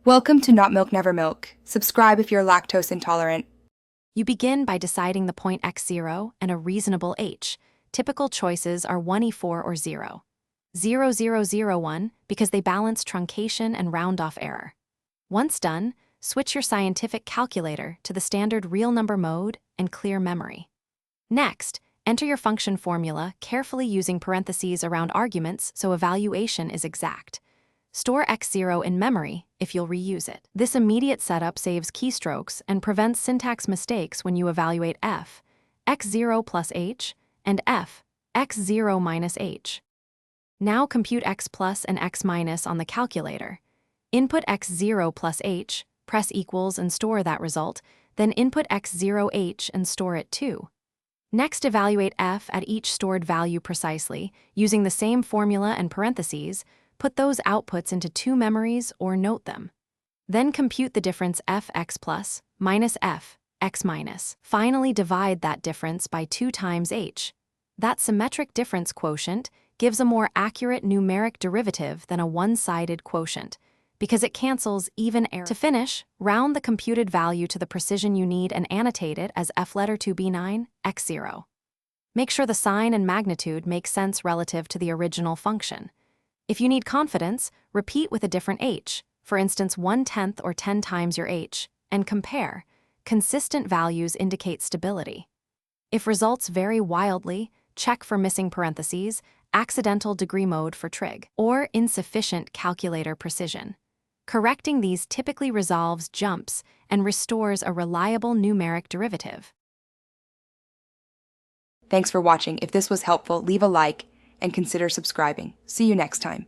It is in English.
Welcome to Not Milk Never Milk. Subscribe if you're lactose intolerant. You begin by deciding the point x0 and a reasonable h. Typical choices are 1e4 or 0. 0, 0, 0, 1 because they balance truncation and round-off error. Once done, switch your scientific calculator to the standard real number mode and clear memory. Next, enter your function formula carefully using parentheses around arguments so evaluation is exact. Store x0 in memory if you'll reuse it. This immediate setup saves keystrokes and prevents syntax mistakes when you evaluate f, x0 plus h, and f, x0 minus h. Now compute x plus and x minus on the calculator. Input x0 plus h, press equals and store that result, then input x0h and store it too. Next, evaluate f at each stored value precisely, using the same formula and parentheses. Put those outputs into two memories or note them. Then compute the difference fx plus minus f, x minus. Finally, divide that difference by 2 times h. That symmetric difference quotient gives a more accurate numeric derivative than a one-sided quotient, because it cancels even error. To finish, round the computed value to the precision you need and annotate it as f letter 2b9, x0. Make sure the sign and magnitude make sense relative to the original function. If you need confidence, repeat with a different h, for instance 1/10 or 10 times your h, and compare. Consistent values indicate stability. If results vary wildly, check for missing parentheses, accidental degree mode for trig, or insufficient calculator precision. Correcting these typically resolves jumps and restores a reliable numeric derivative. Thanks for watching. If this was helpful, leave a like and consider subscribing. See you next time.